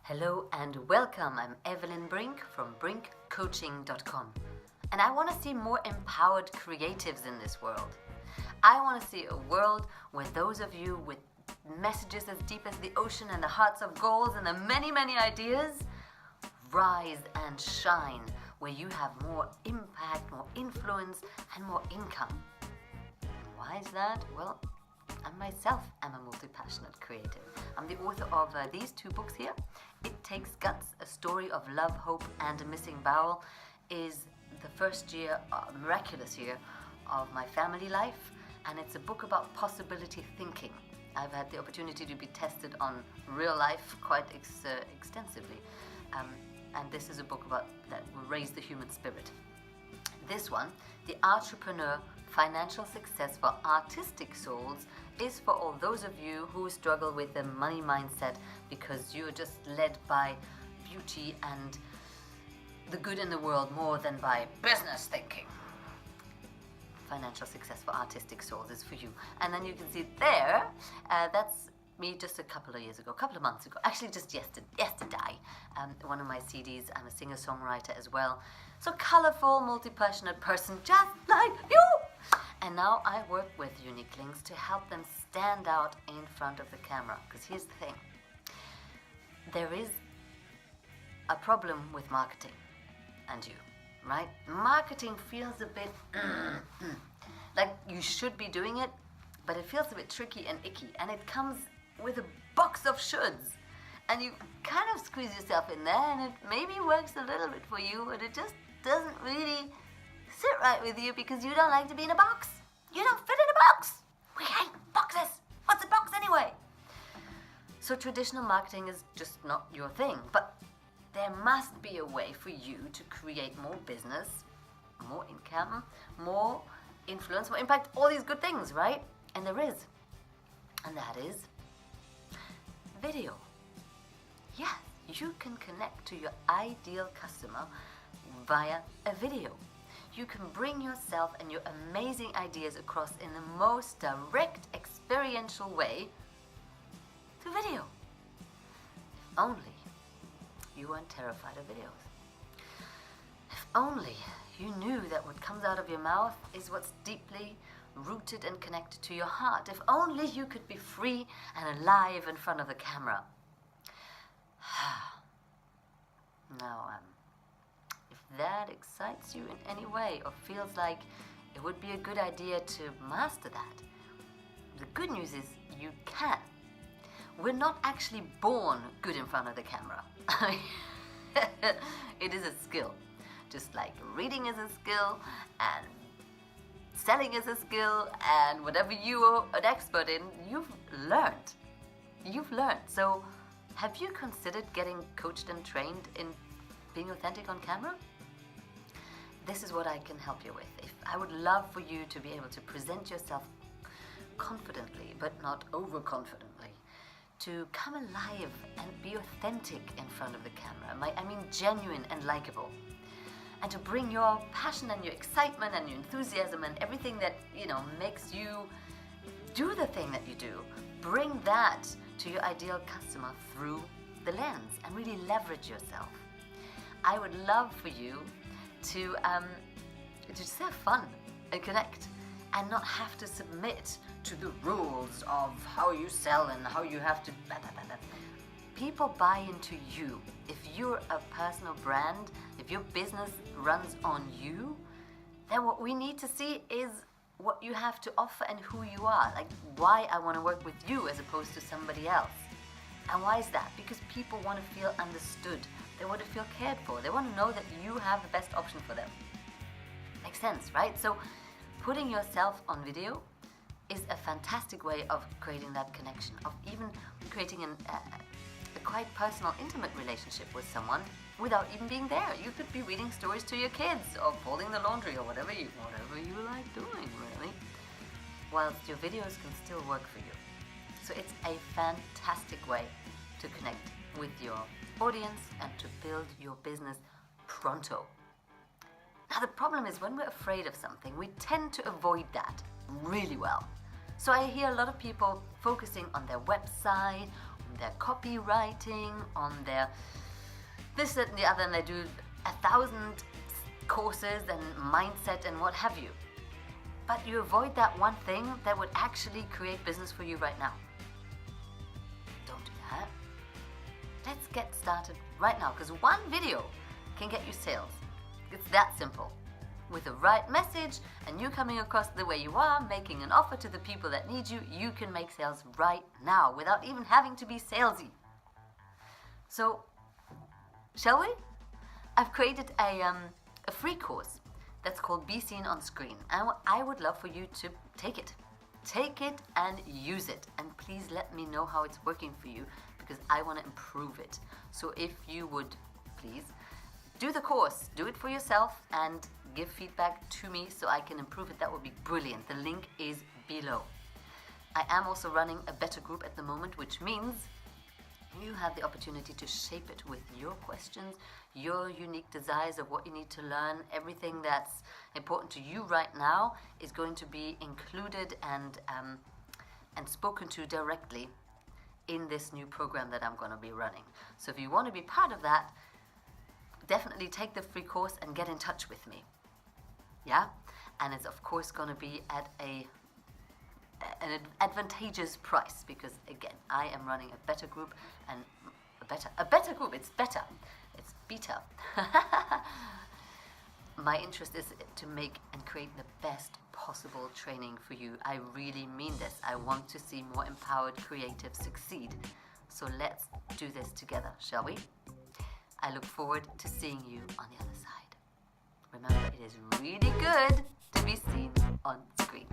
Hello and welcome. I'm Evelyn Brink from brinkcoaching.com, and I want to see more empowered creatives in this world. I want to see a world where those of you with messages as deep as the ocean and the hearts of gold and the many, many ideas rise and shine, where you have more impact, more influence, and more income. Why is that? Well, I myself am a multi-passionate creative. I'm the author of these two books here. It Takes Guts, a story of love, hope, and a missing bowel is the first year, miraculous year, of my family life, and it's a book about possibility thinking. I've had the opportunity to be tested on real life quite extensively, and this is a book about that will raise the human spirit. This one, The Entrepreneur Financial Success for Artistic Souls, is for all those of you who struggle with the money mindset because you're just led by beauty and the good in the world more than by business thinking. Financial Success for Artistic Souls is for you. And then you can see there, that's me just a couple of months ago, actually just yesterday. One of my CDs, I'm a singer-songwriter as well. So colorful, multi-passionate person just like you. And now I work with uniquelings to help them stand out in front of the camera. Because here's the thing. There is a problem with marketing and you, right? Marketing feels a bit like you should be doing it, but it feels a bit tricky and icky. And it comes with a box of shoulds. And you kind of squeeze yourself in there and it maybe works a little bit for you, but it just doesn't really sit right with you because you don't like to be in a box. You don't fit in a box. We hate boxes. What's a box anyway? So traditional marketing is just not your thing, but there must be a way for you to create more business, more income, more influence, more impact, all these good things, right? And there is. And that is video. Yes, you can connect to your ideal customer via a video. You can bring yourself and your amazing ideas across in the most direct, experiential way through video. If only you weren't terrified of videos. If only you knew that what comes out of your mouth is what's deeply rooted and connected to your heart. If only you could be free and alive in front of the camera. Now, if that excites you in any way or feels like it would be a good idea to master that, the good news is you can. We're not actually born good in front of the camera. It is a skill. Just like reading is a skill and selling is a skill and whatever you are an expert in, you've learned. So have you considered getting coached and trained in being authentic on camera? This is what I can help you with. I would love for you to be able to present yourself confidently, but not overconfidently. To come alive and be authentic in front of the camera. I mean genuine and likable. And to bring your passion and your excitement and your enthusiasm and everything that, makes you do the thing that you do. Bring that to your ideal customer through the lens and really leverage yourself. I would love for you to just have fun and connect and not have to submit to the rules of how you sell and how you have to blah, blah, blah, blah. People buy into you. If you're a personal brand, if your business runs on you, then what we need to see is what you have to offer and who you are. Like why I want to work with you as opposed to somebody else. And why is that? Because people want to feel understood. They want to feel cared for. They want to know that you have the best option for them. Makes sense, right? So putting yourself on video is a fantastic way of creating that connection, of even creating a quite personal, intimate relationship with someone without even being there. You could be reading stories to your kids or folding the laundry or whatever you like doing, really, whilst your videos can still work for you. So it's a fantastic way to connect with your audience and to build your business pronto. Now the problem is when we're afraid of something, we tend to avoid that really well. So I hear a lot of people focusing on their website, their copywriting, on their this, that, and the other, and they do 1,000 courses and mindset and what have you. But you avoid that one thing that would actually create business for you right now. Don't do that. Let's get started right now, because one video can get you sales. It's that simple. With the right message and you coming across the way you are, making an offer to the people that need you, you can make sales right now without even having to be salesy. So, shall we? I've created a free course that's called Be Seen on Screen. And I would love for you to take it. Take it and use it. And please let me know how it's working for you, because I want to improve it. So if you would, please, do the course. Do it for yourself and give feedback to me so I can improve it. That would be brilliant. The link is below. I am also running a beta group at the moment, which means you have the opportunity to shape it with your questions, your unique desires of what you need to learn. Everything that's important to you right now is going to be included and spoken to directly in this new program that I'm going to be running. So if you want to be part of that, definitely take the free course and get in touch with me. Yeah? And it's of course going to be at an advantageous price, because again, I am running a beta group, and a beta group, it's beta. My interest is to make and create the best possible training for you. I really mean this. I want to see more empowered creatives succeed. So let's do this together, shall we? I look forward to seeing you on the other side. Remember, it is really good to be seen on screen.